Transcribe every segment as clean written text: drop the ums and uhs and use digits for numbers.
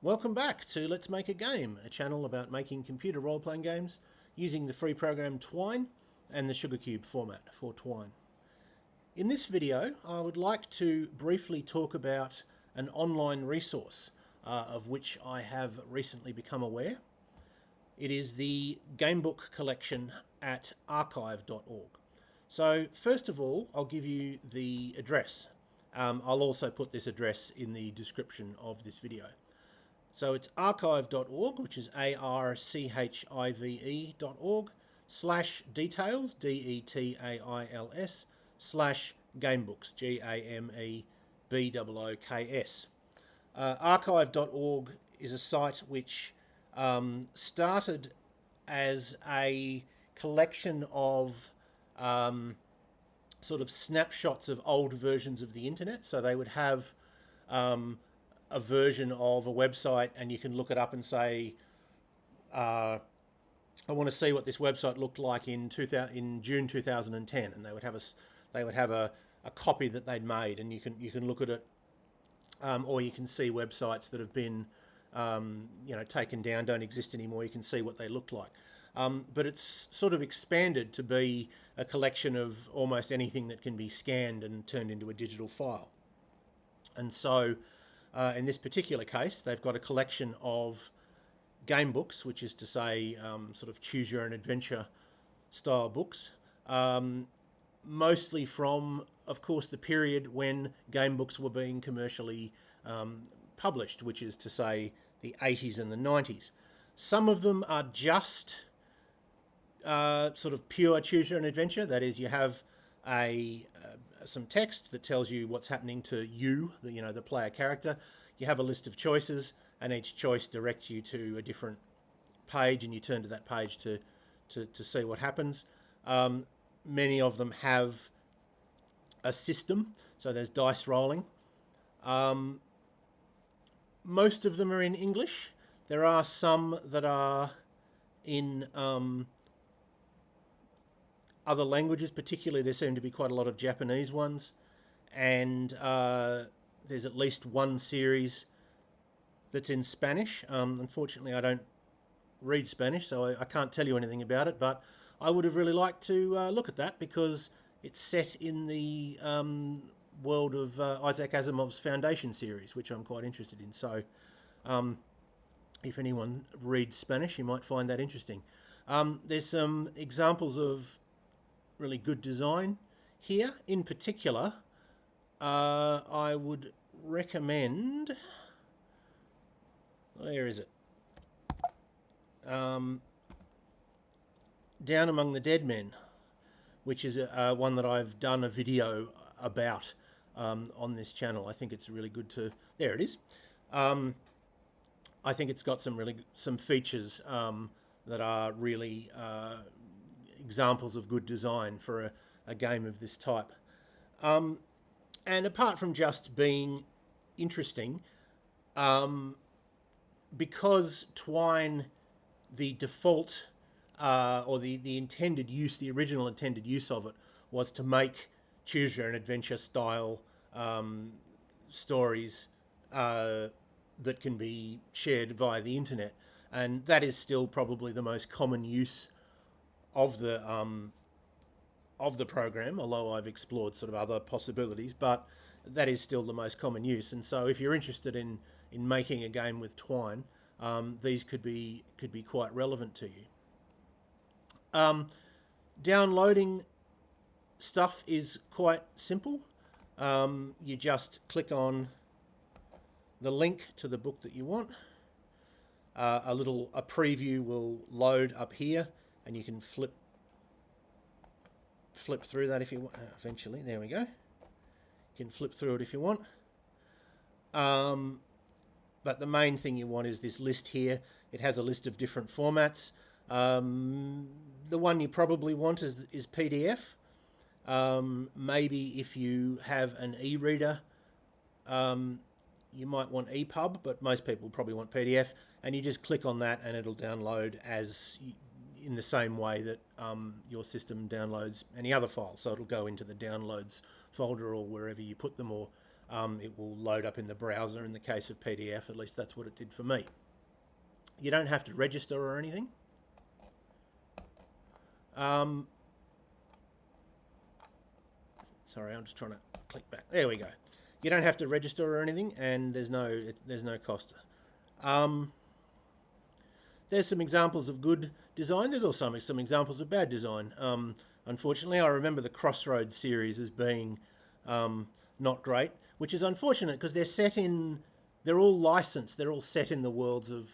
Welcome back to Let's Make a Game, a channel about making computer role-playing games using the free program Twine and the Sugarcube format for Twine. In this video, I would like to briefly talk about an online resource of which I have recently become aware. It is the gamebook collection at archive.org. So first of all, I'll give you the address. I'll also put this address in the description of this video. So it's archive.org, which is archive.org/details, details/gamebooks, gamebooks. Archive.org is a site which started as a collection of sort of snapshots of old versions of the internet. So they would have a version of a website, and you can look it up and say, I want to see what this website looked like in June 2010, and they would have a copy that they'd made, and you can look at it, or you can see websites that have been taken down, don't exist anymore. You can see what they looked like. But it's sort of expanded to be a collection of almost anything that can be scanned and turned into a digital file. And so in this particular case, they've got a collection of game books, which is to say sort of choose your own adventure style books, mostly from, of course, the period when game books were being commercially published, which is to say the 80s and the 90s. Some of them are just sort of pure choose your own adventure. That is, you have some text that tells you what's happening to you, the player character. You have a list of choices, and each choice directs you to a different page, and you turn to that page to see what happens. Many of them have a system, so there's dice rolling. Most of them are in English. There are some that are in other languages, particularly there seem to be quite a lot of Japanese ones, and there's at least one series that's in Spanish. Unfortunately, I don't read Spanish, so I can't tell you anything about it, but I would have really liked to look at that because it's set in the world of Isaac Asimov's Foundation series, which I'm quite interested in. So if anyone reads Spanish, you might find that interesting. There's some examples of really good design here. In particular, I would recommend, where is it? Down Among the Dead Men, which is one that I've done a video about on this channel. I think it's really good to, there it is. I think it's got some features that are really examples of good design for a game of this type. And apart from just being interesting, because Twine, the default or the intended use, the original intended use of it was to make choose your own adventure style stories that can be shared via the internet, and that is still probably the most common use of the program, although I've explored sort of other possibilities, but that is still the most common use. And so if you're interested in making a game with Twine, these could be quite relevant to you. Downloading stuff is quite simple. You just click on the link to the book that you want. A preview will load up here, and you can flip through that if you want. Eventually, there we go. You can flip through it if you want. But the main thing you want is this list here. It has a list of different formats. The one you probably want is PDF. Maybe if you have an e-reader, you might want EPUB, but most people probably want PDF. And you just click on that, and it'll download in the same way that your system downloads any other file. So it'll go into the downloads folder or wherever you put them, or it will load up in the browser. In the case of PDF, at least that's what it did for me. You don't have to register or anything. Sorry, I'm just trying to click back. There we go. You don't have to register or anything, and there's no cost. There's some examples of good design. There's also some examples of bad design. Unfortunately, I remember the Crossroads series as being not great, which is unfortunate because they're all licensed. They're all set in the worlds of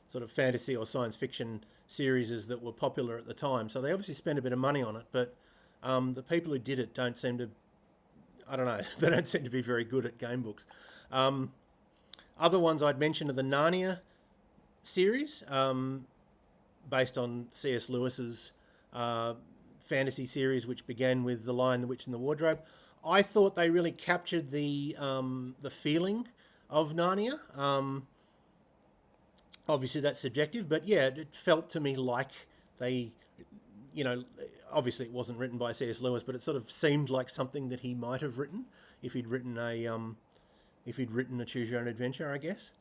sort of fantasy or science fiction series that were popular at the time. So they obviously spent a bit of money on it, but the people who did it don't seem to, I don't know, they don't seem to be very good at game books. Other ones I'd mention are the Narnia series, based on C.S. Lewis's fantasy series, which began with The Lion, the Witch, and the Wardrobe. I thought they really captured the feeling of Narnia. Obviously, that's subjective, but yeah, it felt to me like they, obviously it wasn't written by C.S. Lewis, but it sort of seemed like something that he might have written if he'd written a Choose Your Own Adventure, I guess.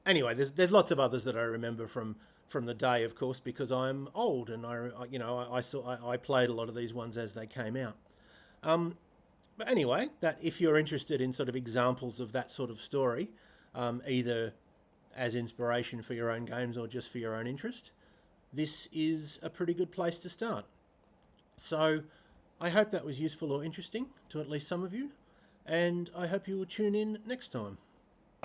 Anyway, there's lots of others that I remember from the day, of course, because I'm old and I played a lot of these ones as they came out. But anyway, that if you're interested in sort of examples of that sort of story, either as inspiration for your own games or just for your own interest, this is a pretty good place to start. So I hope that was useful or interesting to at least some of you, and I hope you will tune in next time.